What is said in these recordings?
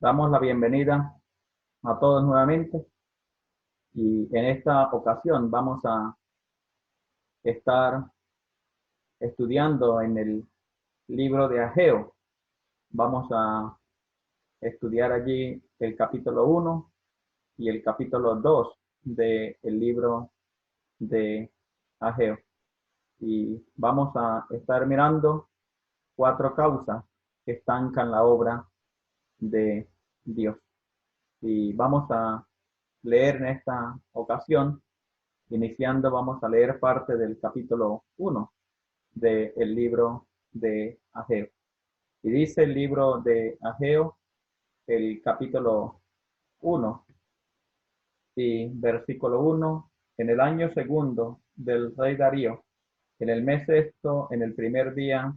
Damos la bienvenida a todos nuevamente y en esta ocasión vamos a estar estudiando en el libro de Ageo. Vamos a estudiar allí el capítulo 1 y el capítulo 2 del libro de Ageo. Y vamos a estar mirando 4 causas que estancan la obra de Dios. Y vamos a leer en esta ocasión, iniciando, vamos a leer parte del capítulo 1 del libro de Ageo. Y dice el libro de Ageo, el capítulo 1 y versículo 1: en el año segundo del rey Darío, en el mes sexto, en el primer día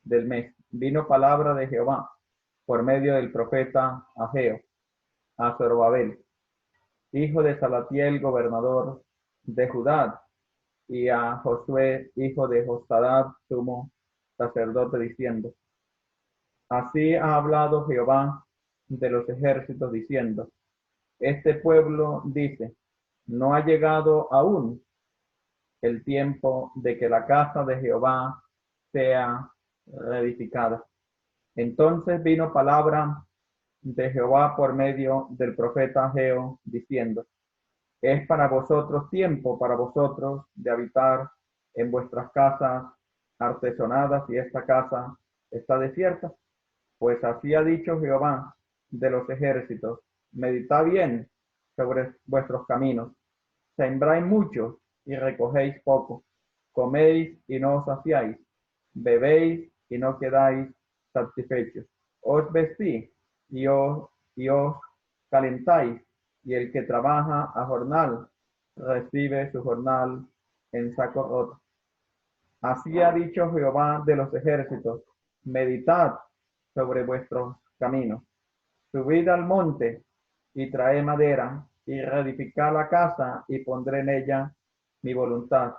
del mes, vino palabra de Jehová por medio del profeta Ageo a Zorobabel, hijo de Salatiel, gobernador de Judá, y a Josué, hijo de Josadat, sumo sacerdote, diciendo: así ha hablado Jehová de los ejércitos, diciendo: este pueblo dice, no ha llegado aún el tiempo de que la casa de Jehová sea reedificada. Entonces vino palabra de Jehová por medio del profeta Ageo, diciendo: es para vosotros tiempo, para vosotros de habitar en vuestras casas artesonadas, y esta casa está desierta. Pues así ha dicho Jehová de los ejércitos: meditad bien sobre vuestros caminos, sembráis mucho y recogéis poco, coméis y no os saciáis, bebéis y no quedáis satisfechos, os vestís y os calentáis, y el que trabaja a jornal recibe su jornal en saco roto. Así ha dicho Jehová de los ejércitos: meditad sobre vuestros caminos, subid al monte y traed madera, y reedificad la casa, y pondré en ella mi voluntad,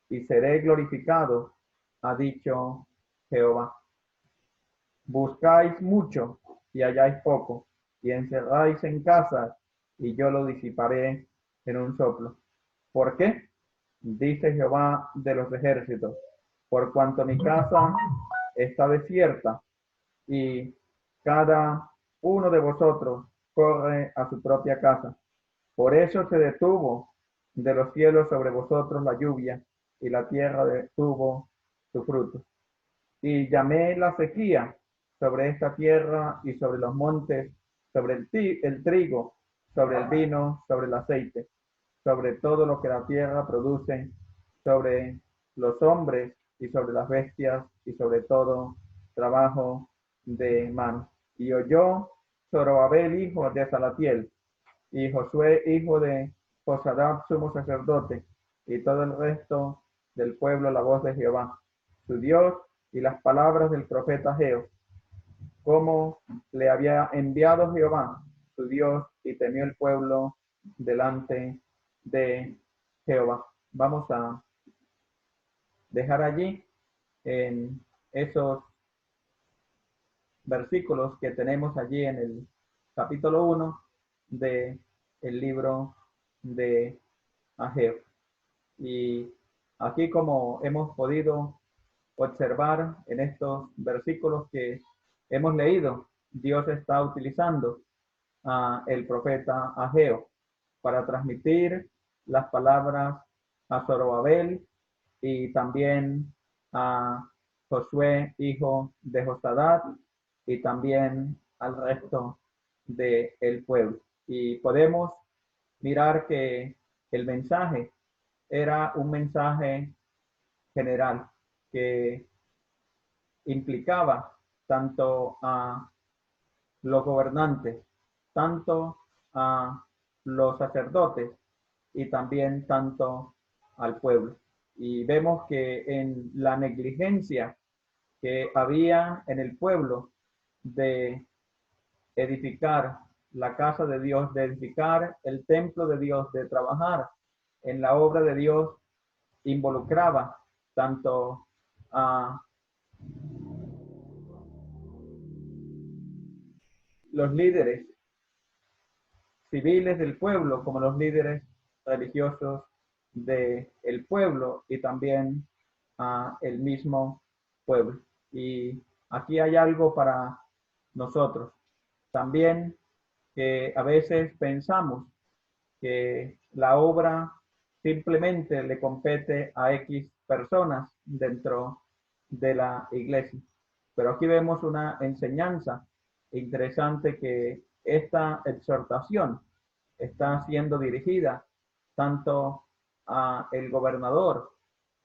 y seré glorificado, ha dicho Jehová. Buscáis mucho y halláis poco, y encerráis en casas, y yo lo disiparé en un soplo. ¿Por qué? Dice Jehová de los ejércitos: por cuanto mi casa está desierta, y cada uno de vosotros corre a su propia casa. Por eso se detuvo de los cielos sobre vosotros la lluvia, y la tierra detuvo su fruto. Y llamé la sequía sobre esta tierra y sobre los montes, sobre el trigo, sobre el vino, sobre el aceite, sobre todo lo que la tierra produce, sobre los hombres y sobre las bestias, y sobre todo trabajo de mano. Y oyó Zorobabel, hijo de Salatiel, y Josué, hijo de Josadat, sumo sacerdote, y todo el resto del pueblo, la voz de Jehová, su Dios, y las palabras del profeta Ageo, como le había enviado Jehová, su Dios, y temió el pueblo delante de Jehová. Vamos a dejar allí en esos versículos que tenemos allí en el capítulo 1 del libro de Ageo. Y aquí, como hemos podido observar en estos versículos que hemos leído, Dios está utilizando el profeta Ageo para transmitir las palabras a Zorobabel y también a Josué, hijo de Josadat, y también al resto del pueblo. Y podemos mirar que el mensaje era un mensaje general que implicaba tanto a los gobernantes, tanto a los sacerdotes y también tanto al pueblo. Y vemos que en la negligencia que había en el pueblo de edificar la casa de Dios, de edificar el templo de Dios, de trabajar en la obra de Dios, involucraba tanto a los líderes civiles del pueblo como los líderes religiosos del pueblo y también a el mismo pueblo. Y aquí hay algo para nosotros. También que a veces pensamos que la obra simplemente le compete a X personas dentro de la iglesia. Pero aquí vemos una enseñanza interesante que esta exhortación está siendo dirigida tanto a el gobernador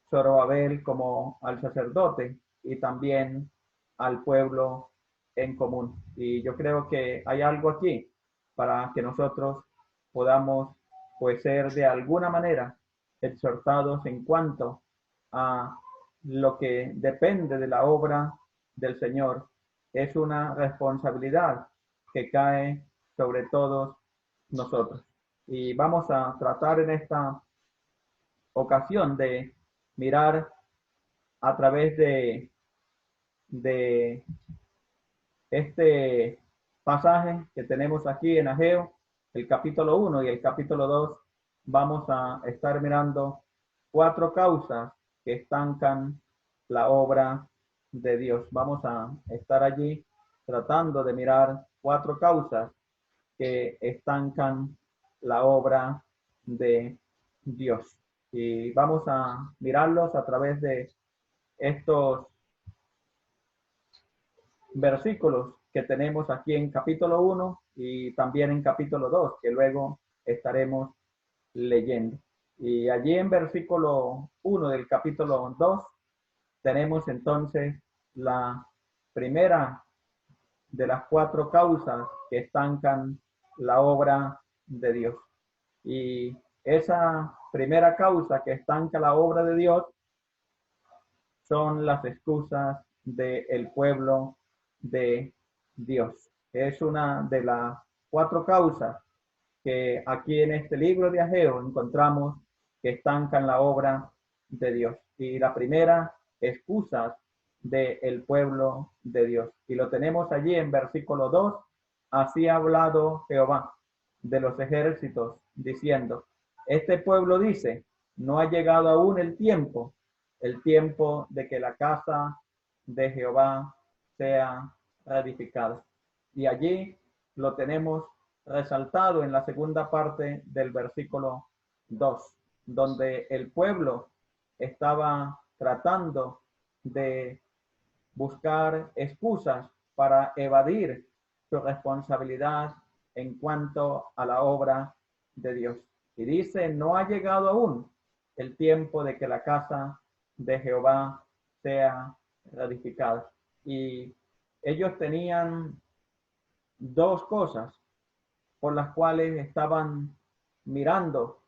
Zorobabel como al sacerdote y también al pueblo en común. Y yo creo que hay algo aquí para que nosotros podamos pues ser de alguna manera exhortados en cuanto a lo que depende de la obra del Señor. Es una responsabilidad que cae sobre todos nosotros. Y vamos a tratar en esta ocasión de mirar a través de este pasaje que tenemos aquí en Ageo, el capítulo 1 y el capítulo 2, vamos a estar mirando 4 causas que estancan la obra de Dios. Vamos a estar allí tratando de mirar 4 causas que estancan la obra de Dios. Y vamos a mirarlos a través de estos versículos que tenemos aquí en capítulo 1 y también en capítulo 2, que luego estaremos leyendo. Y allí en versículo 1 del capítulo 2 tenemos entonces la primera de las 4 causas que estancan la obra de Dios. Y esa primera causa que estanca la obra de Dios son las excusas del pueblo de Dios. Es una de las 4 causas que aquí en este libro de Ageo encontramos que estancan la obra de Dios. Y la primera, excusas del pueblo de Dios. Y lo tenemos allí en versículo 2. Así ha hablado Jehová de los ejércitos, diciendo, este pueblo dice, no ha llegado aún el tiempo de que la casa de Jehová sea reedificada. Y allí lo tenemos resaltado en la segunda parte del versículo 2, donde el pueblo estaba tratando de buscar excusas para evadir su responsabilidad en cuanto a la obra de Dios. Y dice, no ha llegado aún el tiempo de que la casa de Jehová sea reedificada. Y ellos tenían 2 cosas por las cuales estaban mirando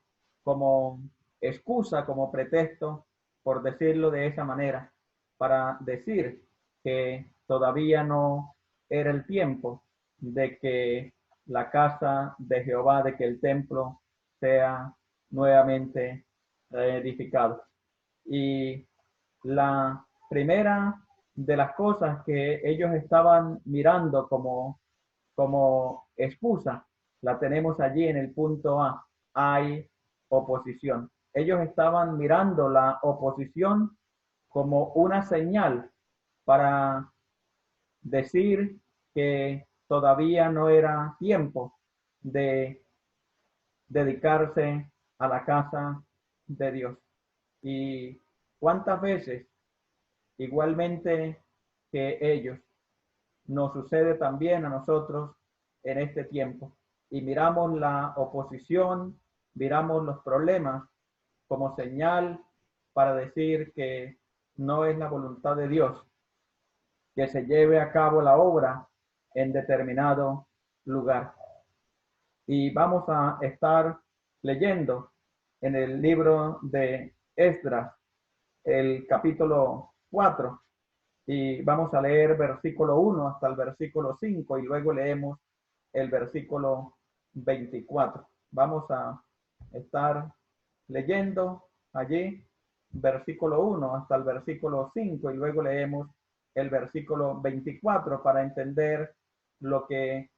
como excusa, como pretexto, por decirlo de esa manera, para decir que todavía no era el tiempo de que la casa de Jehová, de que el templo sea nuevamente reedificado. Y la primera de las cosas que ellos estaban mirando como excusa, la tenemos allí en el punto A. Hay oposición. Ellos estaban mirando la oposición como una señal para decir que todavía no era tiempo de dedicarse a la casa de Dios. Y cuántas veces, igualmente que ellos, nos sucede también a nosotros en este tiempo. Y miramos la oposición, miramos los problemas como señal para decir que no es la voluntad de Dios que se lleve a cabo la obra en determinado lugar. Y vamos a estar leyendo en el libro de Esdras, el capítulo 4, y vamos a leer versículo 1 hasta el versículo 5 y luego leemos el versículo 24. Vamos a estar leyendo allí versículo 1 hasta el versículo 5 y luego leemos el versículo 24 para entender lo que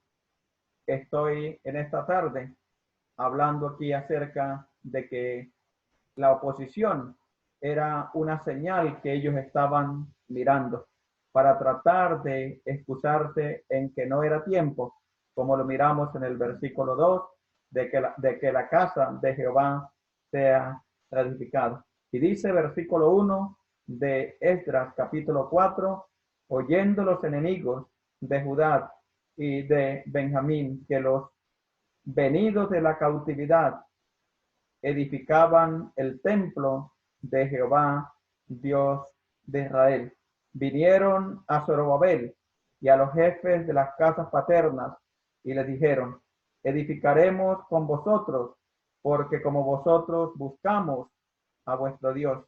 estoy en esta tarde hablando aquí acerca de que la oposición era una señal que ellos estaban mirando para tratar de excusarse en que no era tiempo, como lo miramos en el versículo 2, de que la casa de Jehová sea reedificada. Y dice versículo 1 de Esdras capítulo 4, oyendo los enemigos de Judá y de Benjamín que los venidos de la cautividad edificaban el templo de Jehová, Dios de Israel. Vinieron a Zorobabel y a los jefes de las casas paternas y les dijeron, edificaremos con vosotros, porque como vosotros buscamos a vuestro Dios,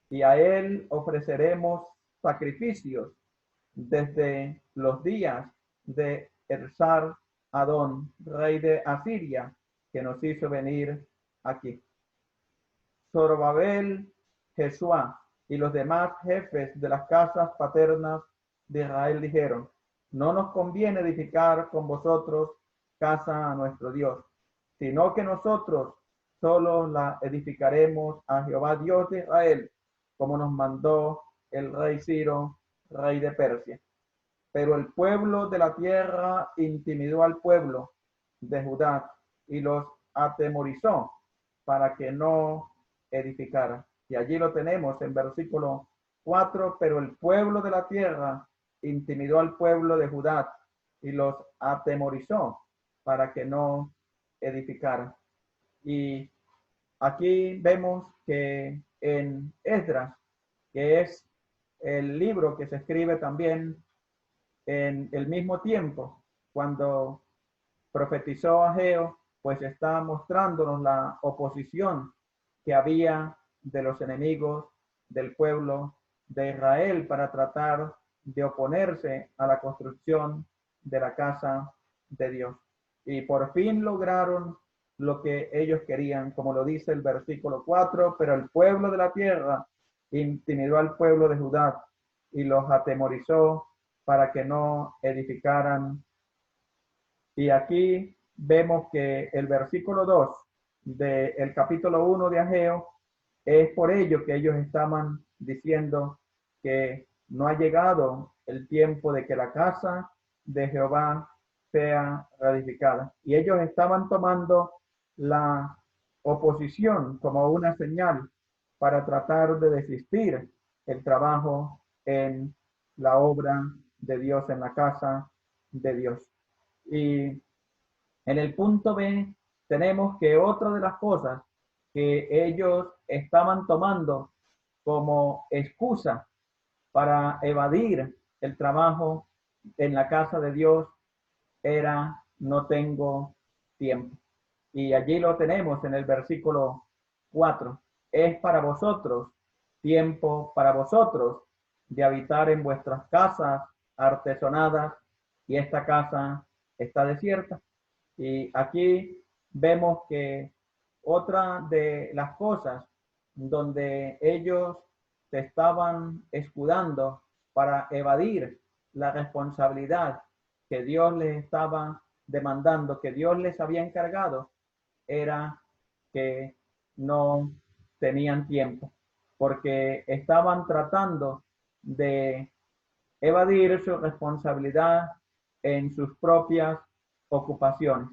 y a él ofreceremos sacrificios desde los días de Ersar Adón, rey de Asiria, que nos hizo venir aquí. Zorobabel, Jesuá y los demás jefes de las casas paternas de Israel dijeron, no nos conviene edificar con vosotros casa a nuestro Dios, sino que nosotros solo la edificaremos a Jehová Dios de Israel, como nos mandó el rey Ciro, rey de Persia. Pero el pueblo de la tierra intimidó al pueblo de Judá y los atemorizó para que no edificara. Y allí lo tenemos en versículo 4, pero el pueblo de la tierra intimidó al pueblo de Judá y los atemorizó para que no edificara. Y aquí vemos que en Esdras, que es el libro que se escribe también en el mismo tiempo, cuando profetizó Ageo, pues está mostrándonos la oposición que había de los enemigos del pueblo de Israel para tratar de oponerse a la construcción de la casa de Dios. Y por fin lograron lo que ellos querían, como lo dice el versículo 4, pero el pueblo de la tierra intimidó al pueblo de Judá y los atemorizó para que no edificaran. Y aquí vemos que el versículo 2 del capítulo 1 de Ageo es por ello que ellos estaban diciendo que no ha llegado el tiempo de que la casa de Jehová sea reedificada. Y ellos estaban tomando la oposición como una señal para tratar de desistir el trabajo en la obra de Dios, en la casa de Dios. Y en el punto B tenemos que otra de las cosas que ellos estaban tomando como excusa para evadir el trabajo en la casa de Dios era no tengo tiempo. Y allí lo tenemos en el versículo 4. Es para vosotros tiempo para vosotros de habitar en vuestras casas artesonadas y esta casa está desierta. Y aquí vemos que otra de las cosas donde ellos se estaban escudando para evadir la responsabilidad que Dios les estaba demandando, que Dios les había encargado, era que no tenían tiempo, porque estaban tratando de evadir su responsabilidad en sus propias ocupaciones.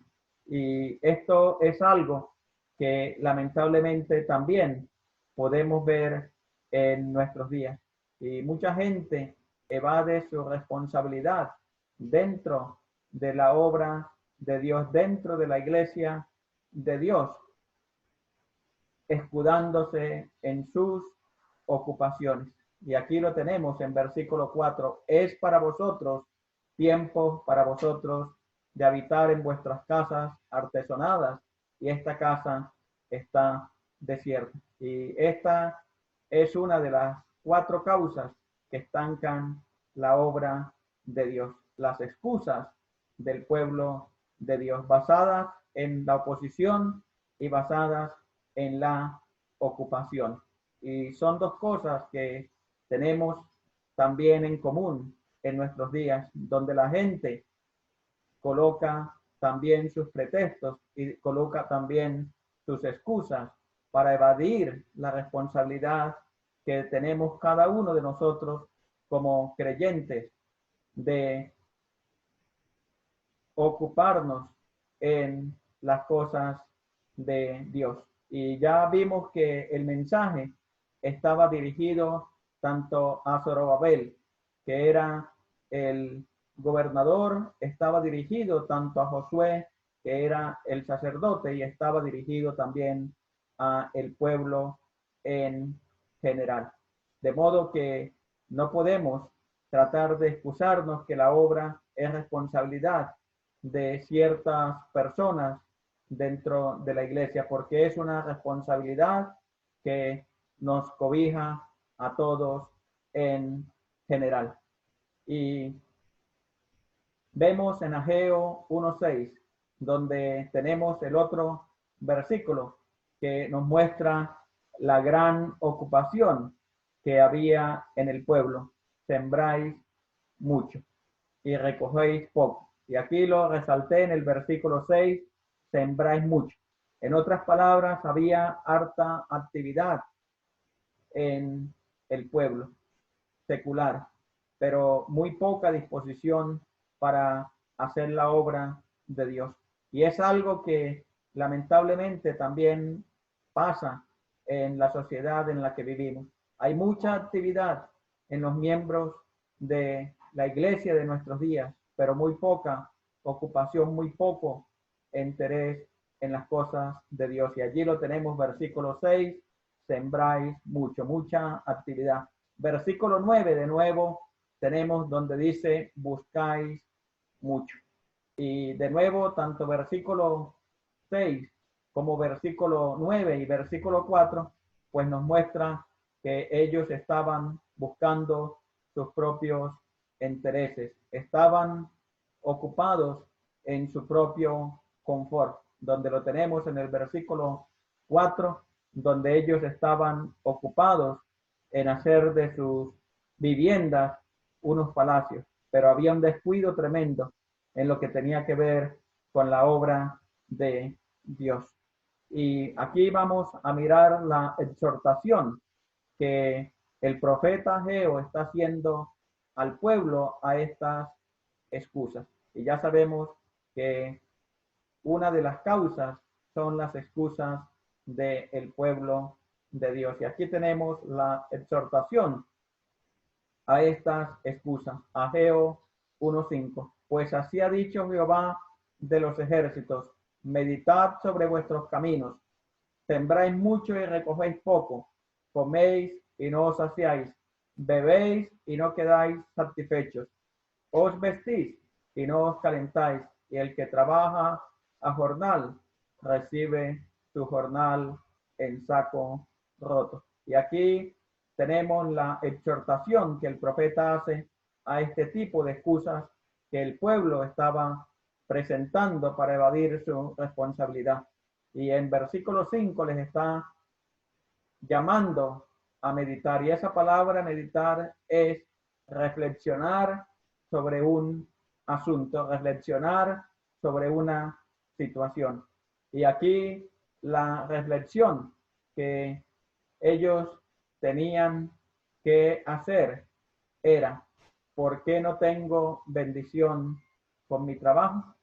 Y esto es algo que lamentablemente también podemos ver en nuestros días. Y mucha gente evade su responsabilidad dentro de la obra de Dios, dentro de la iglesia de Dios, escudándose en sus ocupaciones. Y aquí lo tenemos en versículo 4. Es para vosotros tiempo para vosotros de habitar en vuestras casas artesonadas y esta casa está desierta. Y esta es una de las 4 causas que estancan la obra de Dios. Las excusas del pueblo de Dios basadas en la oposición y basadas en la ocupación. Y son 2 cosas que tenemos también en común en nuestros días, donde la gente coloca también sus pretextos y coloca también sus excusas para evadir la responsabilidad que tenemos cada uno de nosotros como creyentes de ocuparnos en las cosas de Dios. Y ya vimos que el mensaje estaba dirigido tanto a Zorobabel, que era el gobernador, estaba dirigido tanto a Josué, que era el sacerdote, y estaba dirigido también a el pueblo en general. De modo que no podemos tratar de excusarnos que la obra es responsabilidad de ciertas personas dentro de la iglesia, porque es una responsabilidad que nos cobija a todos en general. Y vemos en Ageo 1:6, donde tenemos el otro versículo que nos muestra la gran ocupación que había en el pueblo. Sembráis mucho y recogéis poco. Y aquí lo resalté en el versículo 6, sembráis mucho. En otras palabras, había harta actividad en el pueblo secular, pero muy poca disposición para hacer la obra de Dios. Y es algo que lamentablemente también pasa en la sociedad en la que vivimos. Hay mucha actividad en los miembros de la iglesia de nuestros días, pero muy poca ocupación, muy poco interés en las cosas de Dios. Y allí lo tenemos, versículo 6, sembráis mucho, mucha actividad. Versículo 9, de nuevo, tenemos donde dice, buscáis mucho. Y de nuevo, tanto versículo 6 como versículo 9 y versículo 4, pues nos muestra que ellos estaban buscando sus propios intereses, estaban ocupados en su propio confort, donde lo tenemos en el versículo 4, donde ellos estaban ocupados en hacer de sus viviendas unos palacios, pero había un descuido tremendo en lo que tenía que ver con la obra de Dios. Y aquí vamos a mirar la exhortación que el profeta Ageo está haciendo al pueblo a estas excusas. Y ya sabemos que una de las causas son las excusas del pueblo de Dios. Y aquí tenemos la exhortación a estas excusas. Ageo 1:5. Pues así ha dicho Jehová de los ejércitos, meditad sobre vuestros caminos, sembráis mucho y recogéis poco, coméis y no os saciáis, bebéis y no quedáis satisfechos, os vestís y no os calentáis, y el que trabaja a jornal recibe su jornal en saco roto. Y aquí tenemos la exhortación que el profeta hace a este tipo de excusas que el pueblo estaba presentando para evadir su responsabilidad. Y en versículo 5 les está llamando a meditar. Y esa palabra meditar es reflexionar sobre un asunto, reflexionar sobre una situación. Y aquí la reflexión que ellos tenían que hacer era, ¿por qué no tengo bendición con mi trabajo?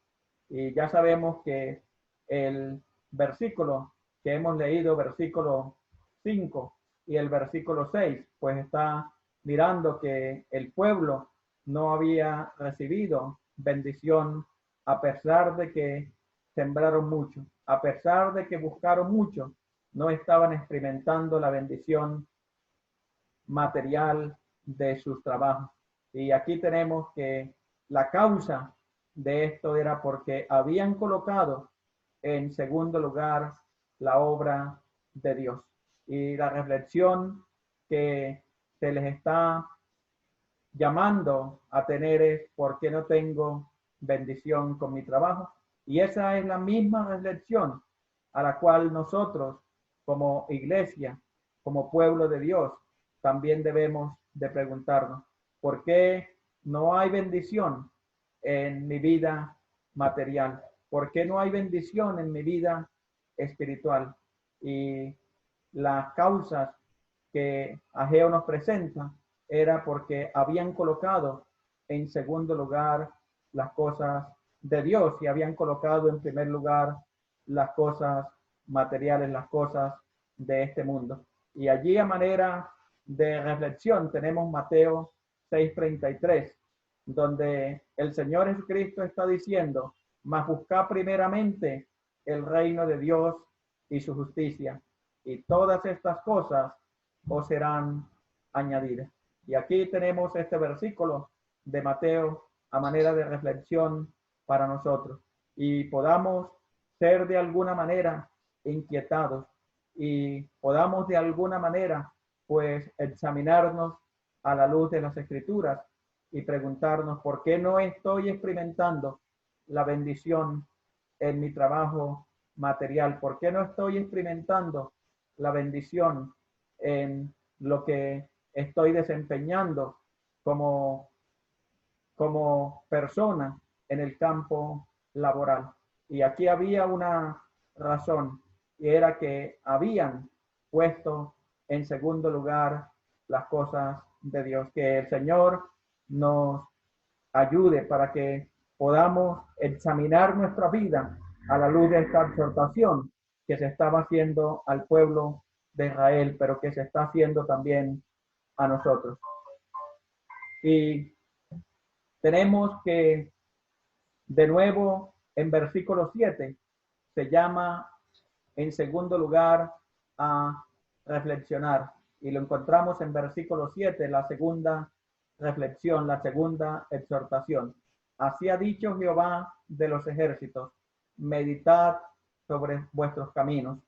Y ya sabemos que el versículo que hemos leído, versículo 5 y el versículo 6, pues está mirando que el pueblo no había recibido bendición a pesar de que sembraron mucho, a pesar de que buscaron mucho, no estaban experimentando la bendición material de sus trabajos. Y aquí tenemos que la causa de esto era porque habían colocado en segundo lugar la obra de Dios. Y la reflexión que se les está llamando a tener es ¿por qué no tengo bendición con mi trabajo? Y esa es la misma reflexión a la cual nosotros como iglesia, como pueblo de Dios, también debemos de preguntarnos, ¿por qué no hay bendición en mi vida material? ¿Por qué no hay bendición en mi vida espiritual? Y las causas que Ageo nos presenta era porque habían colocado en segundo lugar las cosas de Dios y habían colocado en primer lugar las cosas materiales, las cosas de este mundo. Y allí a manera de reflexión tenemos Mateo 6:33, donde el Señor Jesucristo está diciendo: mas buscad primeramente el reino de Dios y su justicia, y todas estas cosas os serán añadidas. Y aquí tenemos este versículo de Mateo a manera de reflexión para nosotros, y podamos ser de alguna manera inquietados y podamos de alguna manera pues examinarnos a la luz de las Escrituras y preguntarnos por qué no estoy experimentando la bendición en mi trabajo material, por qué no estoy experimentando la bendición en lo que estoy desempeñando como persona en el campo laboral. Y aquí había una razón, y era que habían puesto en segundo lugar las cosas de Dios. Que el Señor nos ayude para que podamos examinar nuestra vida a la luz de esta exhortación que se estaba haciendo al pueblo de Israel, pero que se está haciendo también a nosotros. Y tenemos que, de nuevo, en versículo 7, se llama en segundo lugar a reflexionar. Y lo encontramos en versículo 7, la segunda reflexión, la segunda exhortación. Así ha dicho Jehová de los ejércitos: meditad sobre vuestros caminos.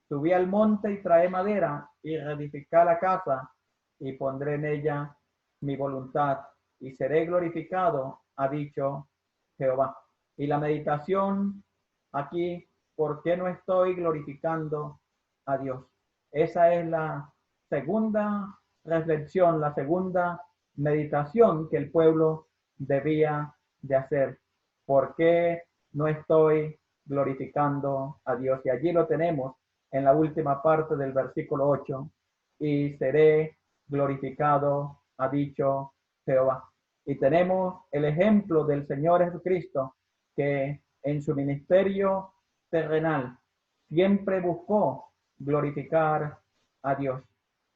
Subí al monte y trae madera y reedificad la casa y pondré en ella mi voluntad y seré glorificado, ha dicho Jehová. Y la meditación aquí: ¿por qué no estoy glorificando a Dios? Esa es la segunda reflexión, la segunda meditación que el pueblo debía de hacer. ¿Por qué no estoy glorificando a Dios? Y allí lo tenemos en la última parte del versículo 8. Y seré glorificado, ha dicho Jehová. Y tenemos el ejemplo del Señor Jesucristo, que en su ministerio terrenal siempre buscó glorificar a Dios.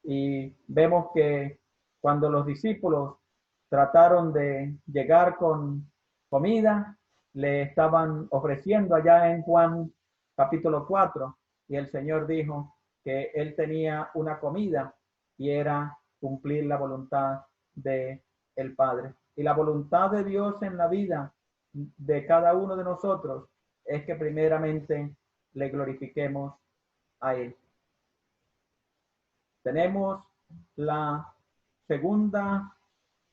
Y vemos que cuando los discípulos trataron de llegar con comida, le estaban ofreciendo allá en Juan capítulo 4, y el Señor dijo que él tenía una comida y era cumplir la voluntad de el Padre. Y la voluntad de Dios en la vida de cada uno de nosotros es que primeramente le glorifiquemos a Él. Tenemos la segunda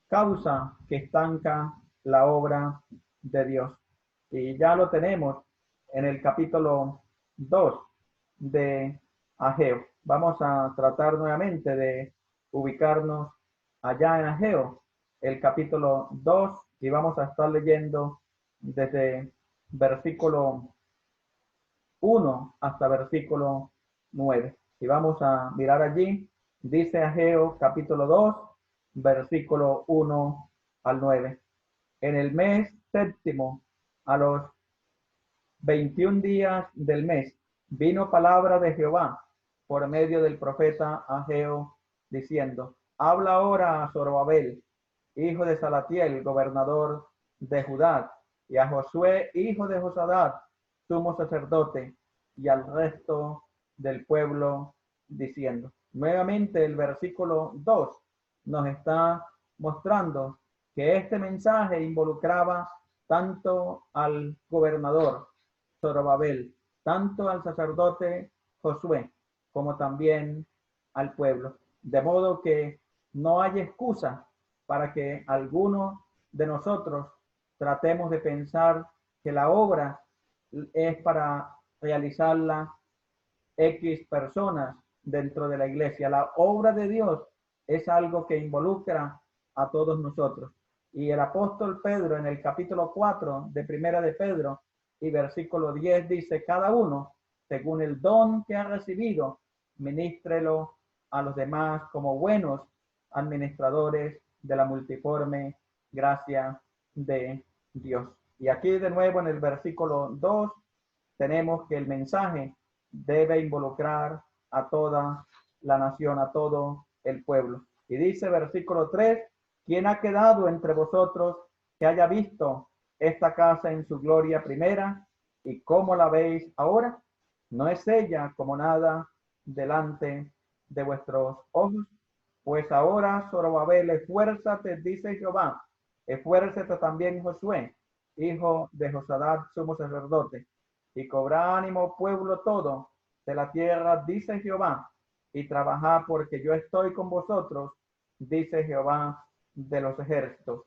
causa que estanca la obra de Dios. Y ya lo tenemos en el capítulo 2 de Ageo. Vamos a tratar nuevamente de ubicarnos allá en Ageo, el capítulo 2, y vamos a estar leyendo desde versículo 1 hasta versículo 9. Y vamos a mirar allí, dice Ageo capítulo 2, versículo 1 al 9. En el mes séptimo, a los 21 días del mes, vino palabra de Jehová por medio del profeta Ageo, diciendo: habla ahora a Zorobabel, hijo de Salatiel, gobernador de Judá, y a Josué, hijo de Josadat, sumo sacerdote, y al resto del pueblo, diciendo. Nuevamente el versículo 2 nos está mostrando que este mensaje involucraba tanto al gobernador Zorobabel, tanto al sacerdote Josué, como también al pueblo. De modo que no hay excusa para que alguno de nosotros tratemos de pensar que la obra es para realizarla X personas dentro de la iglesia. La obra de Dios es algo que involucra a todos nosotros. Y el apóstol Pedro, en el capítulo 4 de Primera de Pedro, Y versículo 10 dice, cada uno, según el don que ha recibido, ministrelo a los demás como buenos administradores de la multiforme gracia de Dios. Y aquí de nuevo en el versículo 2 tenemos que el mensaje debe involucrar a toda la nación, a todo el pueblo. Y dice versículo 3, ¿quién ha quedado entre vosotros que haya visto esta casa en su gloria primera? ¿Y cómo la veis ahora? ¿No es ella como nada delante de vuestros ojos? Pues ahora, Zorobabel, esfuérzate, dice Jehová, esfuérzate también Josué, hijo de Josadat, sumo sacerdote, y cobra ánimo, pueblo todo de la tierra, dice Jehová, y trabajad porque yo estoy con vosotros, dice Jehová de los ejércitos,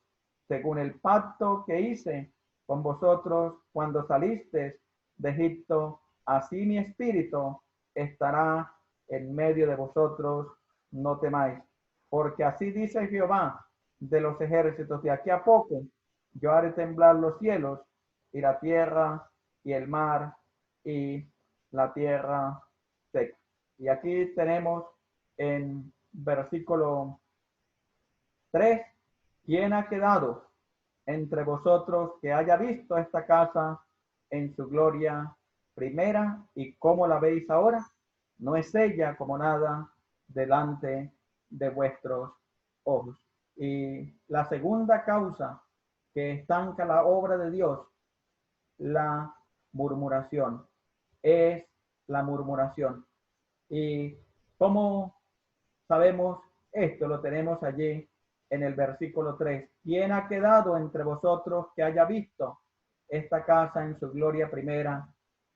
según el pacto que hice con vosotros cuando salisteis de Egipto, así mi espíritu estará en medio de vosotros, no temáis, porque así dice Jehová de los ejércitos, de aquí a poco yo haré temblar los cielos y la tierra y el mar y la tierra seca. Y aquí tenemos en versículo 3, ¿quién ha quedado entre vosotros que haya visto esta casa en su gloria primera? ¿Y cómo la veis ahora? No es ella como nada delante de vuestros ojos. Y la segunda causa que estanca la obra de Dios, la murmuración, es la murmuración. ¿Y cómo sabemos esto? Lo tenemos allí en el versículo 3. ¿Quién ha quedado entre vosotros que haya visto esta casa en su gloria primera?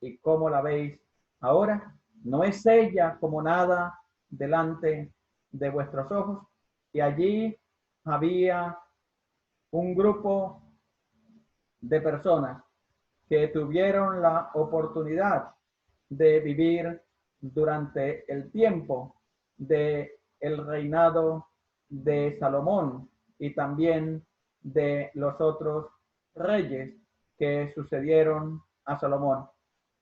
¿Y cómo la veis ahora? ¿No es ella como nada delante de vuestros ojos? Y allí había un grupo de personas que tuvieron la oportunidad de vivir durante el tiempo de el reinado de Salomón y también de los otros reyes que sucedieron a Salomón.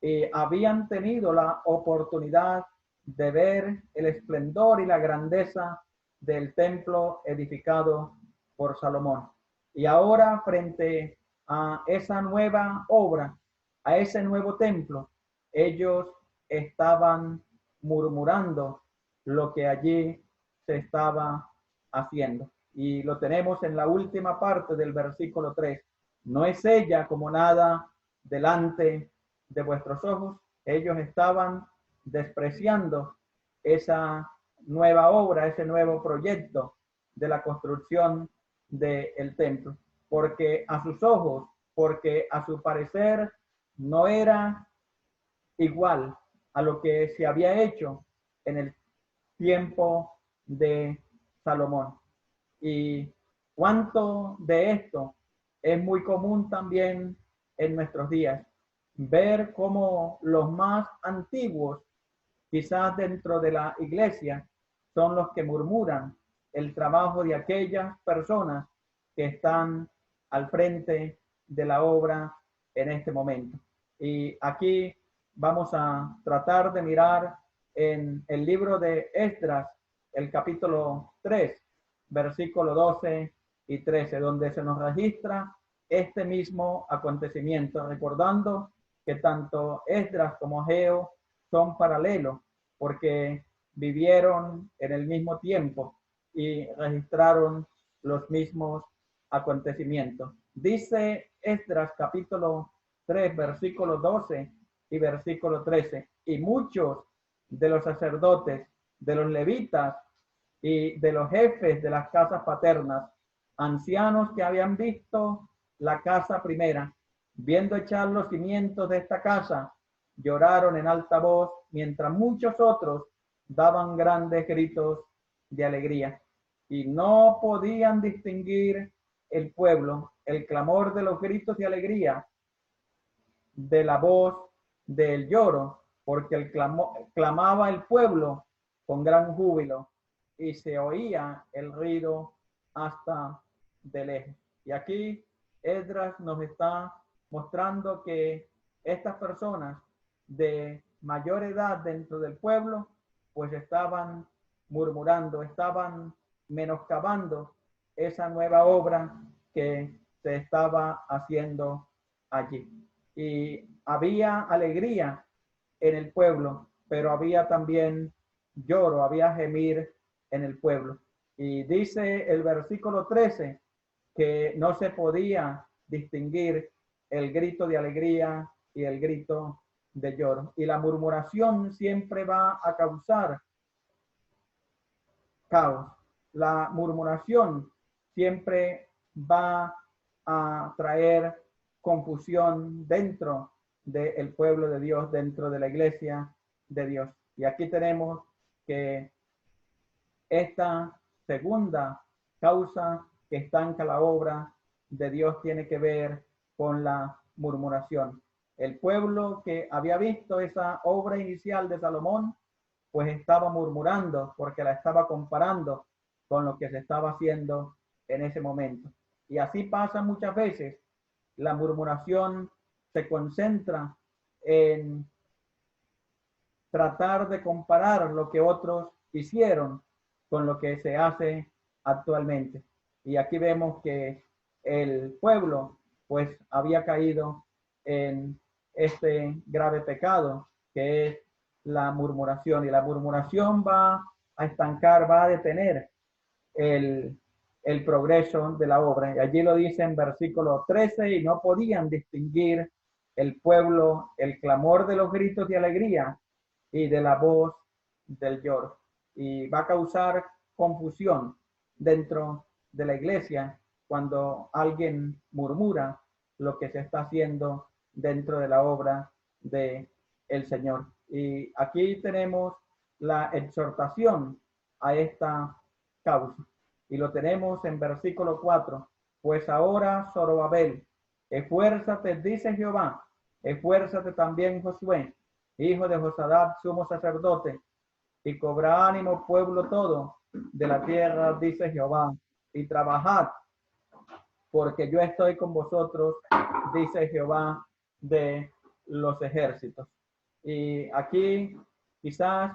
Y habían tenido la oportunidad de ver el esplendor y la grandeza del templo edificado por Salomón. Y ahora, frente a esa nueva obra, a ese nuevo templo, ellos estaban murmurando lo que allí se estaba haciendo. Y lo tenemos en la última parte del versículo 3. No es ella como nada delante de vuestros ojos. Ellos estaban despreciando esa nueva obra, ese nuevo proyecto de la construcción del templo, porque a sus ojos, porque a su parecer no era igual a lo que se había hecho en el tiempo de Salomón. Y cuánto de esto es muy común también en nuestros días, ver cómo los más antiguos, quizás dentro de la iglesia, son los que murmuran el trabajo de aquellas personas que están al frente de la obra en este momento. Y aquí vamos a tratar de mirar en el libro de Esdras, el capítulo 3, versículo 12 y 13, donde se nos registra este mismo acontecimiento, recordando que tanto Esdras como Ageo son paralelos, porque vivieron en el mismo tiempo y registraron los mismos acontecimientos. Dice Esdras capítulo 3, versículo 12 y versículo 13, y muchos de los sacerdotes, de los levitas y de los jefes de las casas paternas, ancianos que habían visto la casa primera, viendo echar los cimientos de esta casa, lloraron en alta voz, mientras muchos otros daban grandes gritos de alegría. Y no podían distinguir el pueblo, el clamor de los gritos de alegría, de la voz del lloro, porque clamaba el pueblo con gran júbilo y se oía el ruido hasta de lejos. Y aquí Esdras nos está mostrando que estas personas de mayor edad dentro del pueblo, pues estaban murmurando, estaban menoscabando esa nueva obra que se estaba haciendo allí. Y había alegría en el pueblo, pero había también lloro, había gemir en el pueblo. Y dice el versículo 13 que no se podía distinguir el grito de alegría y el grito de lloro. Y la murmuración siempre va a causar caos. La murmuración siempre va a traer confusión dentro del pueblo de Dios, dentro de la iglesia de Dios. Y aquí tenemos que esta segunda causa que estanca la obra de Dios tiene que ver con la murmuración. El pueblo que había visto esa obra inicial de Salomón, pues estaba murmurando porque la estaba comparando con lo que se estaba haciendo en ese momento. Y así pasa muchas veces. La murmuración se concentra en tratar de comparar lo que otros hicieron con lo que se hace actualmente. Y aquí vemos que el pueblo pues había caído en este grave pecado que es la murmuración, y la murmuración va a estancar, va a detener el progreso de la obra. Y allí lo dice en versículo 13, y no podían distinguir el pueblo el clamor de los gritos de alegría y de la voz del lloro. Y va a causar confusión dentro de la iglesia cuando alguien murmura lo que se está haciendo dentro de la obra de el Señor. Y aquí tenemos la exhortación a esta causa. Y lo tenemos en versículo 4. Pues ahora, Zorobabel, esfuérzate, dice Jehová, esfuérzate también, Josué, hijo de Josadab, sumo sacerdote, y cobra ánimo, pueblo todo de la tierra, dice Jehová, y trabajad, porque yo estoy con vosotros, dice Jehová de los ejércitos. Y aquí quizás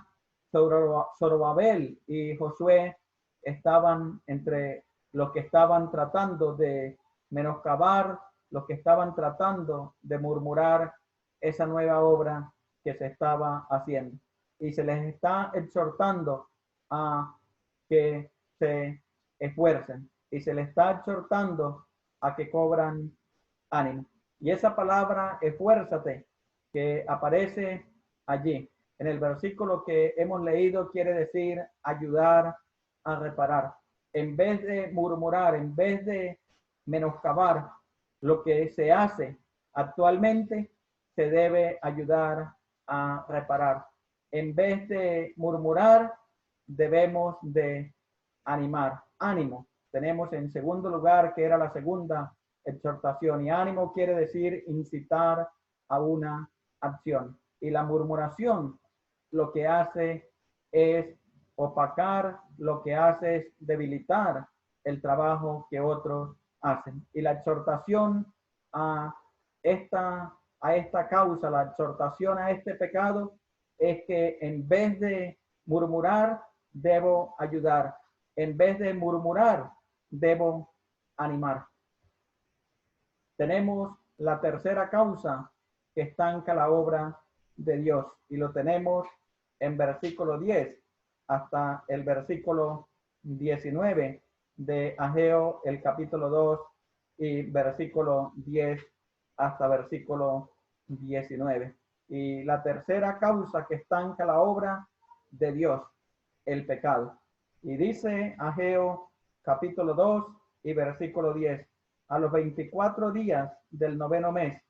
Zorobabel y Josué estaban entre los que estaban tratando de menoscabar, los que estaban tratando de murmurar esa nueva obra que se estaba haciendo. Y se les está exhortando a que se esfuercen, y se les está exhortando a que cobran ánimo. Y esa palabra esfuérzate que aparece allí en el versículo que hemos leído quiere decir ayudar a reparar. En vez de murmurar, en vez de menoscabar lo que se hace actualmente, se debe ayudar a reparar. En vez de murmurar, debemos de animar. Ánimo. Tenemos en segundo lugar, que era la segunda exhortación, y ánimo quiere decir incitar a una acción. Y la murmuración lo que hace es opacar, lo que hace es debilitar el trabajo que otros hacen. Y la exhortación a esta causa, la exhortación a este pecado, es que en vez de murmurar, debo ayudar. En vez de murmurar, debo animar. Tenemos la tercera causa que estanca la obra de Dios, y lo tenemos en versículo 10 hasta el versículo 19 de Ageo, el capítulo 2, y versículo 10 hasta versículo 19. Y la tercera causa que estanca la obra de Dios, el pecado. Y dice Ageo capítulo 2 y versículo 10. A los 24 días del noveno mes,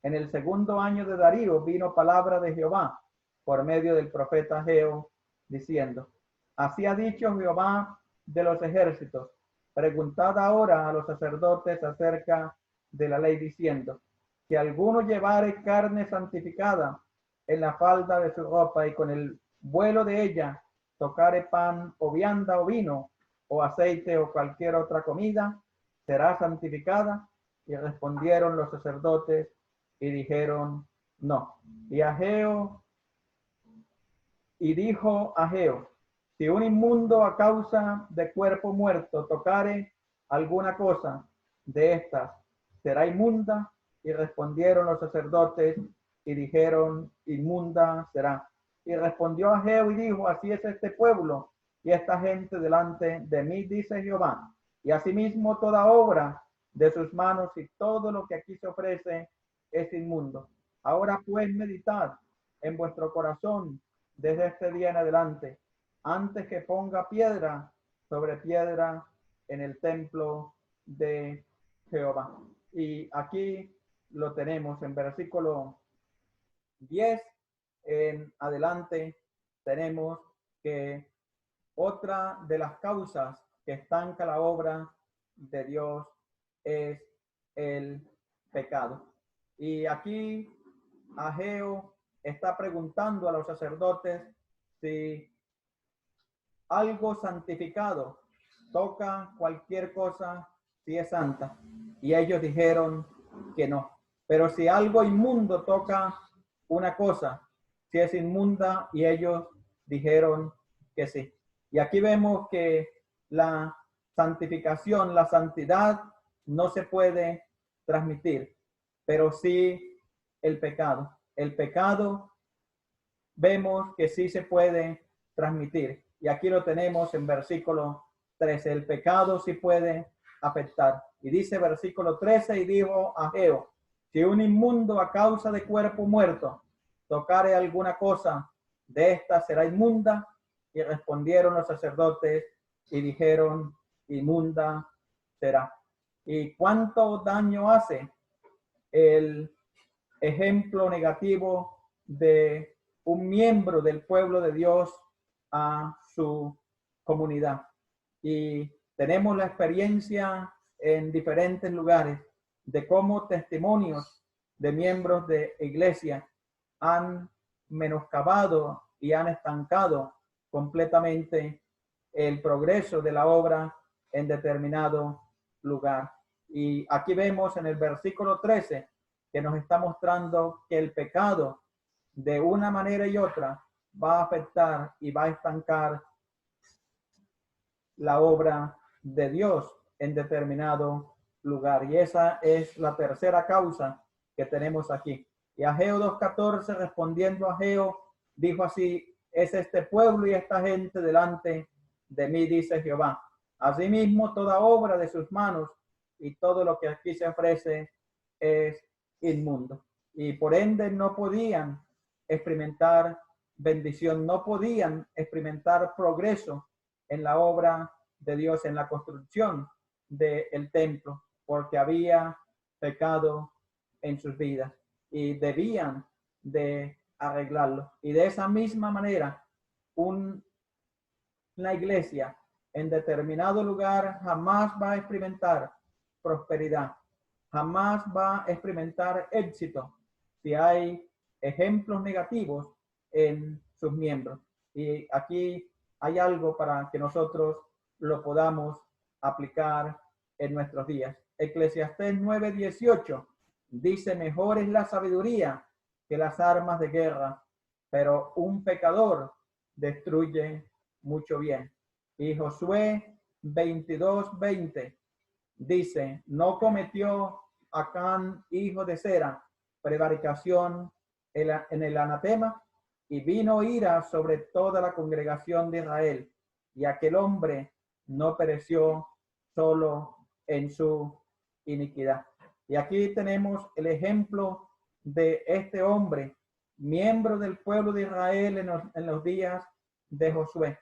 en el segundo año de Darío, vino palabra de Jehová por medio del profeta Ageo, diciendo: así ha dicho Jehová de los ejércitos, preguntad ahora a los sacerdotes acerca de la ley, diciendo: si alguno llevare carne santificada en la falda de su ropa, y con el vuelo de ella tocare pan o vianda o vino o aceite o cualquier otra comida, será santificada. Y respondieron los sacerdotes y dijeron: No. Y dijo Ageo, si un inmundo a causa de cuerpo muerto tocare alguna cosa de estas, será inmunda. Y respondieron los sacerdotes y dijeron, inmunda será. Y respondió Ageo y dijo, así es este pueblo y esta gente delante de mí, dice Jehová. Y asimismo toda obra de sus manos y todo lo que aquí se ofrece es inmundo. Ahora pues meditad en vuestro corazón desde este día en adelante, antes que ponga piedra sobre piedra en el templo de Jehová. Y aquí lo tenemos en versículo 10 en adelante. Tenemos que otra de las causas que estanca la obra de Dios es el pecado. Y aquí Ageo está preguntando a los sacerdotes si algo santificado toca cualquier cosa, si es santa. Y ellos dijeron que no. Pero si algo inmundo toca una cosa, si es inmunda, y ellos dijeron que sí. Y aquí vemos que la santificación, la santidad no se puede transmitir, pero sí el pecado. El pecado vemos que sí se puede transmitir. Y aquí lo tenemos en versículo 13. El pecado sí puede afectar. Y dice versículo 13, y dijo Ageo, si un inmundo a causa de cuerpo muerto tocare alguna cosa de esta, será inmunda. Y respondieron los sacerdotes y dijeron, inmunda será. ¿Y cuánto daño hace el ejemplo negativo de un miembro del pueblo de Dios a su comunidad? Y tenemos la experiencia en diferentes lugares de cómo testimonios de miembros de iglesia han menoscabado y han estancado completamente el progreso de la obra en determinado lugar. Y aquí vemos en el versículo 13 que nos está mostrando que el pecado de una manera y otra va a afectar y va a estancar la obra de Dios en determinado lugar. Y esa es la tercera causa que tenemos aquí. Y Ageo 2:14, respondiendo a Ageo, dijo así, es este pueblo y esta gente delante de mí, dice Jehová. Asimismo, toda obra de sus manos y todo lo que aquí se ofrece es inmundo. Y por ende no podían experimentar bendición, no podían experimentar progreso en la obra de Dios, en la construcción del templo, porque había pecado en sus vidas y debían de arreglarlo. Y de esa misma manera, una iglesia en determinado lugar jamás va a experimentar prosperidad, jamás va a experimentar éxito si hay ejemplos negativos en sus miembros. Y aquí hay algo para que nosotros lo podamos aplicar en nuestros días. Eclesiastés 9:18 dice, mejor es la sabiduría que las armas de guerra, pero un pecador destruye mucho bien. Y Josué 22:20 dice, no cometió Acán, hijo de Zera, prevaricación en el anatema, y vino ira sobre toda la congregación de Israel, y aquel hombre no pereció solo en su iniquidad. Y aquí tenemos el ejemplo de este hombre, miembro del pueblo de Israel en los días de Josué,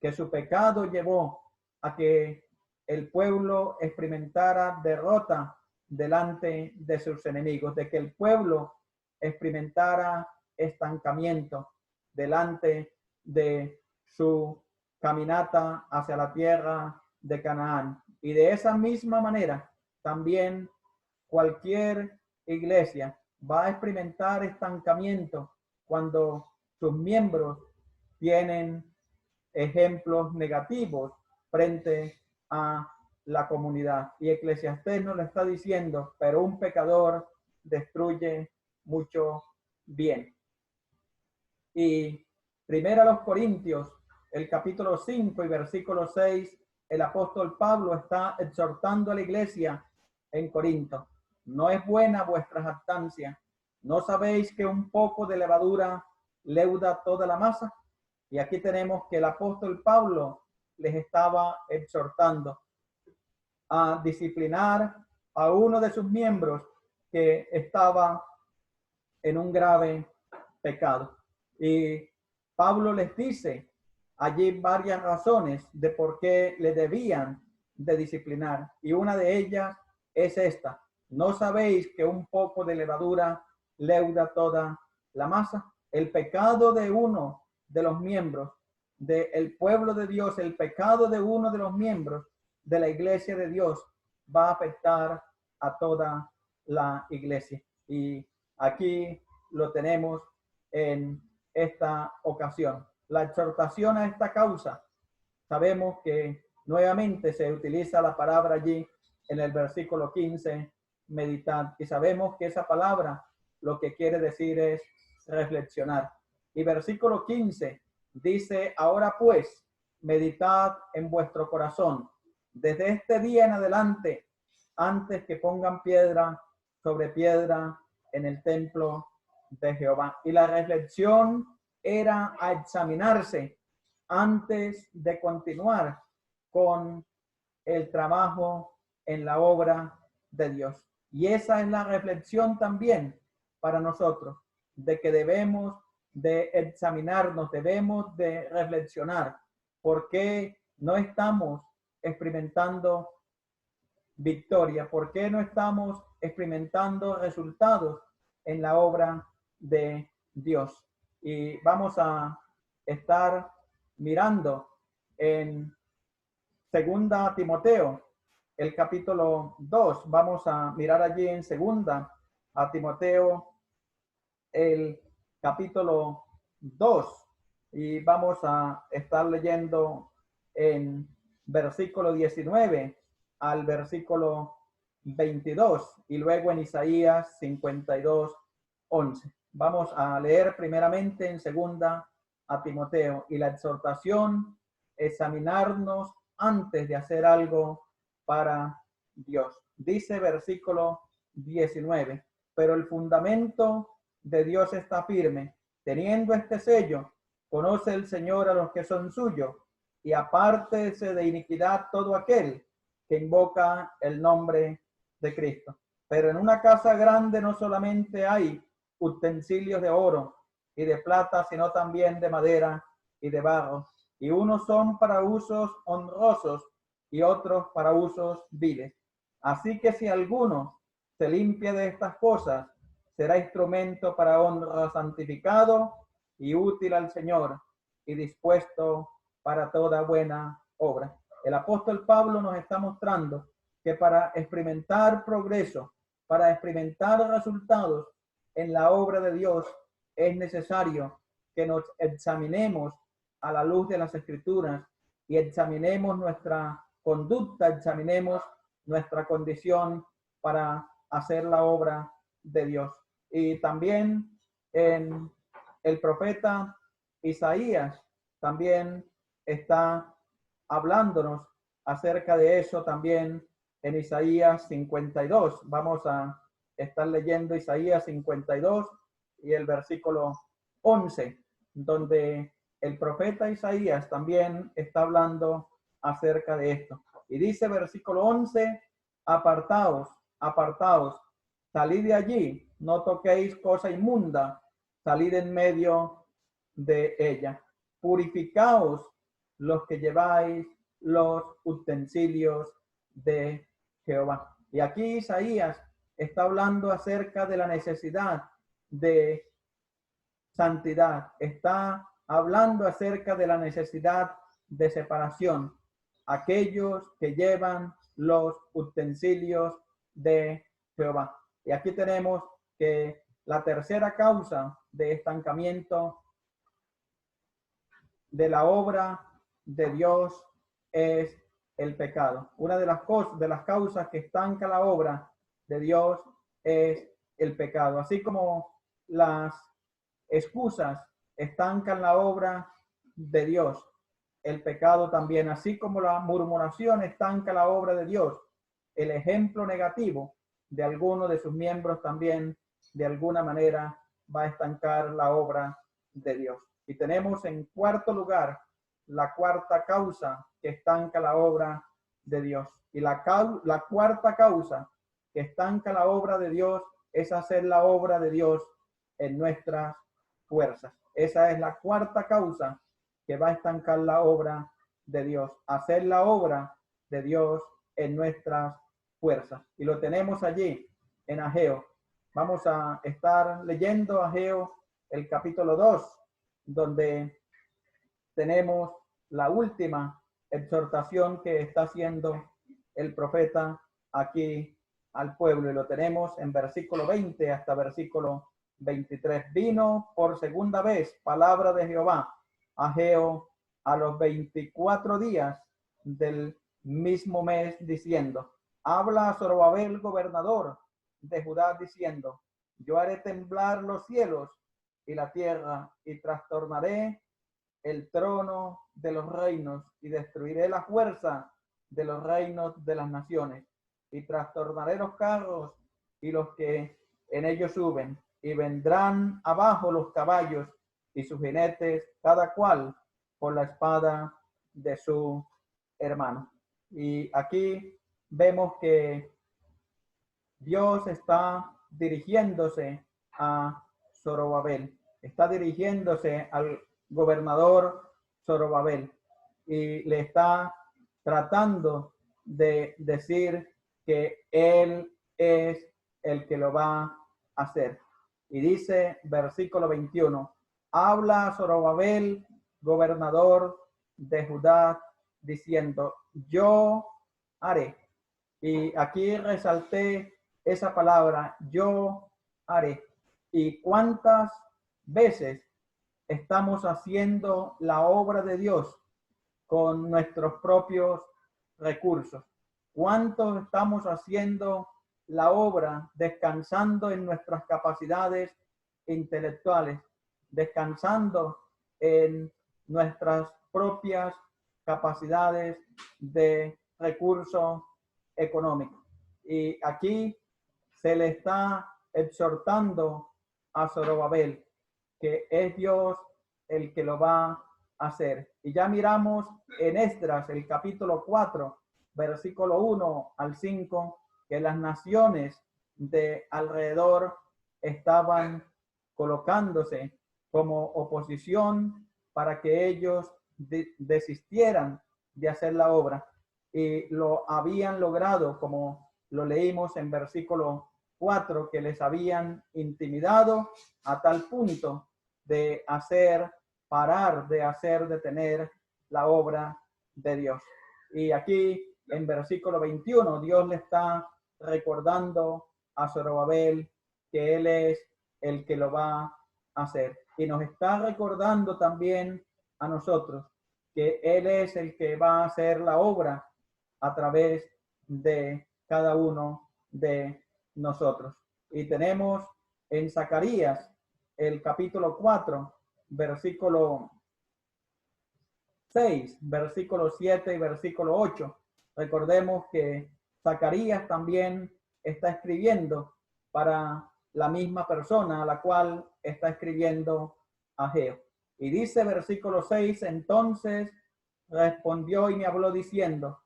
que su pecado llevó a que el pueblo experimentara derrota delante de sus enemigos, de que el pueblo experimentara estancamiento delante de su caminata hacia la tierra de Canaán. Y de esa misma manera, también cualquier iglesia va a experimentar estancamiento cuando sus miembros tienen ejemplos negativos frente a la comunidad. Y Eclesiastés nos lo está diciendo, pero un pecador destruye mucho bien. Y primero a los Corintios, el capítulo 5 y versículo 6, el apóstol Pablo está exhortando a la iglesia en Corinto. No es buena vuestra jactancia. ¿No sabéis que un poco de levadura leuda toda la masa? Y aquí tenemos que el apóstol Pablo les estaba exhortando a disciplinar a uno de sus miembros que estaba en un grave pecado. Y Pablo les dice allí varias razones de por qué le debían de disciplinar. Y una de ellas es esta: ¿no sabéis que un poco de levadura leuda toda la masa? El pecado de uno de los miembros del pueblo de Dios, el pecado de uno de los miembros de la iglesia de Dios va a afectar a toda la iglesia. Y aquí lo tenemos en esta ocasión. La exhortación a esta causa, sabemos que nuevamente se utiliza la palabra allí en el versículo 15, meditar, y sabemos que esa palabra lo que quiere decir es reflexionar. Y versículo 15 dice: ahora pues, meditad en vuestro corazón desde este día en adelante, antes que pongan piedra sobre piedra en el templo de Jehová. Y la reflexión era a examinarse antes de continuar con el trabajo en la obra de Dios. Y esa es la reflexión también para nosotros, de que debemos de examinarnos, debemos de reflexionar por qué no estamos experimentando victoria, por qué no estamos experimentando resultados en la obra de Dios. Y vamos a estar mirando en segunda Timoteo, el capítulo 2. Vamos a mirar allí en segunda a Timoteo, el capítulo 2, y vamos a estar leyendo en versículo 19 al versículo 22 y luego en Isaías 52, 11. Vamos a leer primeramente en segunda a Timoteo, y la exhortación: examinarnos antes de hacer algo para Dios. Dice versículo 19: pero el fundamento de Dios está firme, teniendo este sello: conoce el Señor a los que son suyos, y apártese de iniquidad todo aquel que invoca el nombre de Cristo. Pero en una casa grande no solamente hay utensilios de oro y de plata, sino también de madera y de barro, y unos son para usos honrosos y otros para usos viles. Así que si alguno se limpia de estas cosas, será instrumento para honra, santificado y útil al Señor, y dispuesto para toda buena obra. El apóstol Pablo nos está mostrando que para experimentar progreso, para experimentar resultados en la obra de Dios, es necesario que nos examinemos a la luz de las Escrituras y examinemos nuestra conducta, examinemos nuestra condición para hacer la obra de Dios. Y también en el profeta Isaías también está hablándonos acerca de eso también en Isaías 52. Vamos a estar leyendo Isaías 52 y el versículo 11, donde el profeta Isaías también está hablando acerca de esto. Y dice versículo 11: apartaos, apartaos, salid de allí, no toquéis cosa inmunda, salid en medio de ella. Purificaos los que lleváis los utensilios de Jehová. Y aquí Isaías está hablando acerca de la necesidad de santidad. Está hablando acerca de la necesidad de separación. Aquellos que llevan los utensilios de Jehová. Y aquí tenemos que la tercera causa de estancamiento de la obra de Dios es el pecado. Una de las causas que estanca la obra de Dios es el pecado. Así como las excusas estancan la obra de Dios. El pecado también, así como la murmuración estanca la obra de Dios. El ejemplo negativo de alguno de sus miembros también, de alguna manera, va a estancar la obra de Dios. Y tenemos en cuarto lugar la cuarta causa que estanca la obra de Dios. Y la cuarta causa que estanca la obra de Dios es hacer la obra de Dios en nuestras fuerzas. Esa es la cuarta causa que va a estancar la obra de Dios. Hacer la obra de Dios en nuestras fuerzas. Y lo tenemos allí en Ageo. Vamos a estar leyendo Ageo el capítulo 2, donde tenemos la última exhortación que está haciendo el profeta aquí al pueblo, y lo tenemos en versículo 20 hasta versículo 23. Vino por segunda vez palabra de Jehová a Ageo a los 24 días del mismo mes, diciendo: habla a Zorobabel, gobernador de Judá, diciendo: yo haré temblar los cielos y la tierra, y trastornaré el trono de los reinos, y destruiré la fuerza de los reinos de las naciones, y trastornaré los carros y los que en ellos suben, y vendrán abajo los caballos y sus jinetes, cada cual por la espada de su hermano. Y aquí vemos que Dios está dirigiéndose a Zorobabel, está dirigiéndose al gobernador Zorobabel, y le está tratando de decir que él es el que lo va a hacer. Y dice versículo 21, habla a Zorobabel, gobernador de Judá, diciendo: yo haré. Y aquí resalté esa palabra, yo haré. ¿Y cuántas veces estamos haciendo la obra de Dios con nuestros propios recursos? ¿Cuánto estamos haciendo la obra descansando en nuestras capacidades intelectuales, descansando en nuestras propias capacidades de recursos económicos? Y aquí se le está exhortando a Zorobabel que es Dios el que lo va a hacer. Y ya miramos en Esdras, el capítulo 4, versículo 1 al 5, que las naciones de alrededor estaban colocándose como oposición para que ellos desistieran de hacer la obra. Y lo habían logrado, como lo leímos en versículo 4, que les habían intimidado a tal punto de hacer parar, de hacer detener la obra de Dios. Y aquí en versículo 21, Dios le está recordando a Zorobabel que él es el que lo va a hacer. Y nos está recordando también a nosotros que él es el que va a hacer la obra a través de cada uno de nosotros. Y tenemos en Zacarías el capítulo 4, versículo 6, versículo 7 y versículo 8. Recordemos que Zacarías también está escribiendo para la misma persona a la cual está escribiendo Ageo. Y dice versículo 6, entonces respondió y me habló diciendo: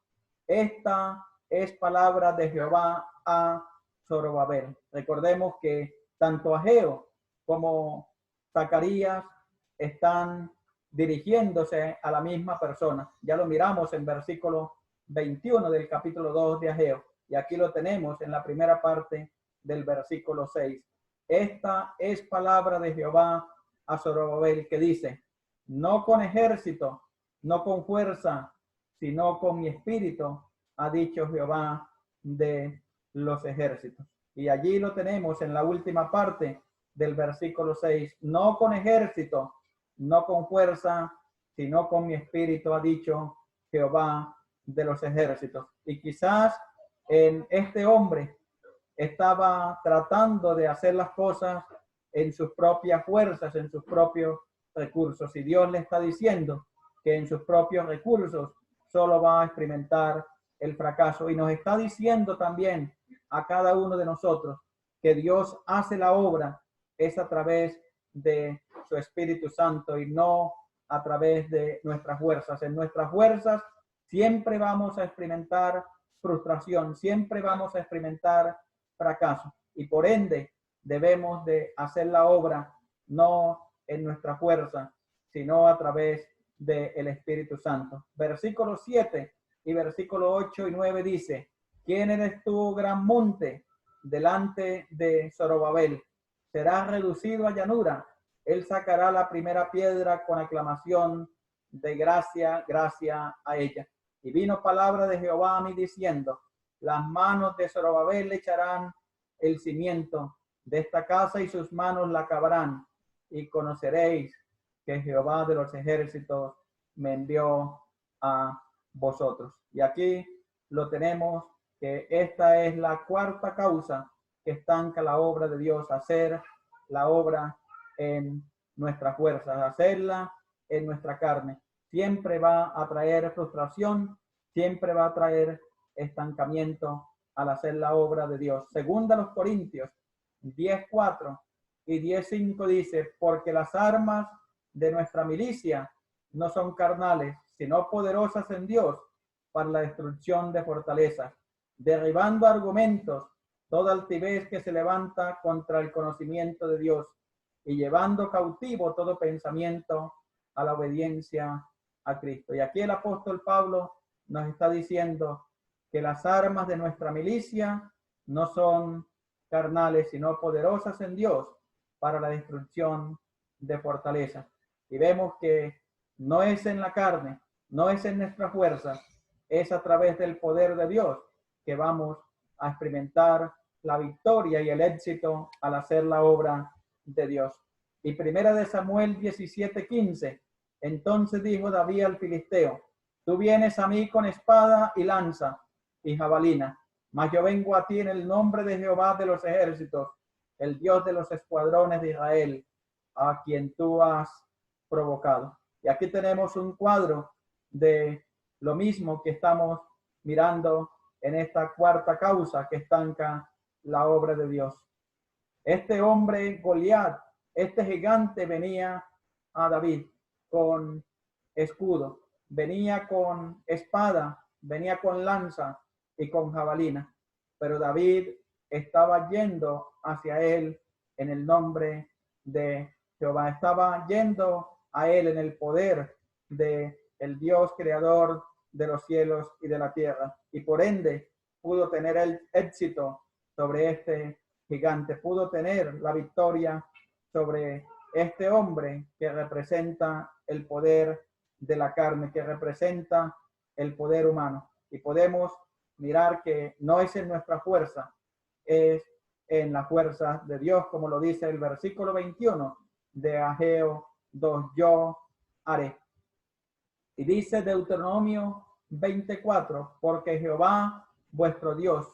esta es palabra de Jehová a Zorobabel. Recordemos que tanto Ageo como Zacarías están dirigiéndose a la misma persona. Ya lo miramos en versículo 21 del capítulo 2 de Ageo. Y aquí lo tenemos en la primera parte del versículo 6. Esta es palabra de Jehová a Zorobabel, que dice: no con ejército, no con fuerza, sino con mi espíritu, ha dicho Jehová de los ejércitos. Y allí lo tenemos en la última parte del versículo 6. No con ejército, no con fuerza, sino con mi espíritu, ha dicho Jehová de los ejércitos. Y quizás en este hombre estaba tratando de hacer las cosas en sus propias fuerzas, en sus propios recursos. Y Dios le está diciendo que en sus propios recursos solo va a experimentar el fracaso. Y nos está diciendo también a cada uno de nosotros que Dios hace la obra es a través de su Espíritu Santo y no a través de nuestras fuerzas. En nuestras fuerzas siempre vamos a experimentar frustración, siempre vamos a experimentar fracaso. Y por ende debemos de hacer la obra no en nuestra fuerza, sino a través del Espíritu Santo. Versículo 7 y versículo 8 y 9 dice: ¿Quién eres tú, gran monte, delante de Zorobabel? Serás reducido a llanura. Él sacará la primera piedra con aclamación de gracia, gracia a ella. Y vino palabra de Jehová a mí diciendo: las manos de Zorobabel echarán el cimiento de esta casa y sus manos la acabarán. Y conoceréis que Jehová de los ejércitos me envió a vosotros. Y aquí lo tenemos, que esta es la cuarta causa que estanca la obra de Dios: hacer la obra en nuestras fuerzas, hacerla en nuestra carne. Siempre va a traer frustración, siempre va a traer estancamiento al hacer la obra de Dios. Segunda a los Corintios 10:4 y 10:5 dice: porque las armas de nuestra milicia no son carnales, sino poderosas en Dios para la destrucción de fortalezas, derribando argumentos, toda altivez que se levanta contra el conocimiento de Dios, y llevando cautivo todo pensamiento a la obediencia a Cristo. Y aquí el apóstol Pablo nos está diciendo que las armas de nuestra milicia no son carnales, sino poderosas en Dios para la destrucción de fortalezas. Y vemos que no es en la carne, no es en nuestra fuerza, es a través del poder de Dios que vamos a experimentar la victoria y el éxito al hacer la obra de Dios. Y primera de Samuel 17:15: entonces dijo David al filisteo: tú vienes a mí con espada y lanza y jabalina, mas yo vengo a ti en el nombre de Jehová de los ejércitos, el Dios de los escuadrones de Israel, a quien tú has provocado. Y aquí tenemos un cuadro de lo mismo que estamos mirando en esta cuarta causa que estanca la obra de Dios. Este hombre Goliat, este gigante, venía a David con escudo, venía con espada, venía con lanza y con jabalina, pero David estaba yendo hacia él en el nombre de Jehová, estaba yendo a él en el poder de el Dios creador de los cielos y de la tierra, y por ende pudo tener el éxito sobre este gigante, pudo tener la victoria sobre este hombre que representa el poder de la carne, que representa el poder humano. Y podemos mirar que no es en nuestra fuerza, es en la fuerza de Dios, como lo dice el versículo 21 de Ageo 2, yo haré. Y dice Deuteronomio 24, porque Jehová vuestro Dios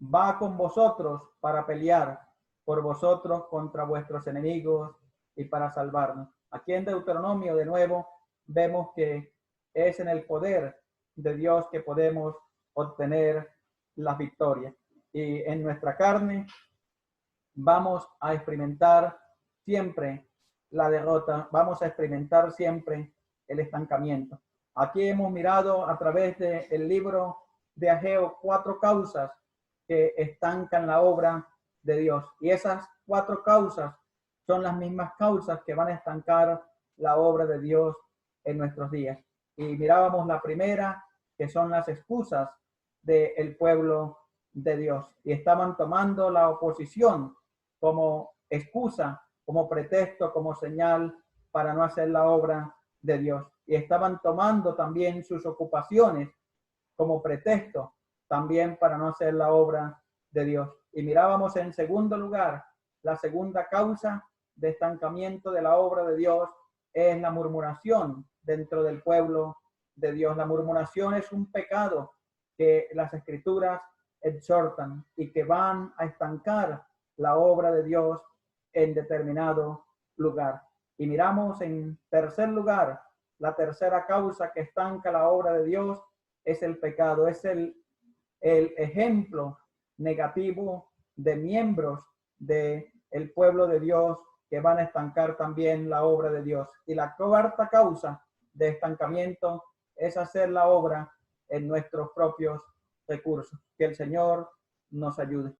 va con vosotros para pelear por vosotros contra vuestros enemigos y para salvarnos. Aquí en Deuteronomio de nuevo vemos que es en el poder de Dios que podemos obtener la victoria. Y en nuestra carne vamos a experimentar siempre la derrota, vamos a experimentar siempre el estancamiento. Aquí hemos mirado a través del libro de Ageo 4 causas que estancan la obra de Dios. Y esas 4 causas son las mismas causas que van a estancar la obra de Dios en nuestros días. Y mirábamos la primera, que son las excusas del pueblo de Dios. Y estaban tomando la oposición como excusa, como pretexto, como señal para no hacer la obra de Dios. Y estaban tomando también sus ocupaciones como pretexto también para no hacer la obra de Dios. Y mirábamos en segundo lugar, la segunda causa de estancamiento de la obra de Dios es la murmuración dentro del pueblo de Dios. La murmuración es un pecado que las Escrituras exhortan y que van a estancar la obra de Dios en determinado lugar. Y miramos en tercer lugar, la tercera causa que estanca la obra de Dios es el pecado, es el ejemplo negativo de miembros del pueblo de Dios que van a estancar también la obra de Dios. Y la cuarta causa de estancamiento es hacer la obra en nuestros propios recursos. Que el Señor nos ayude.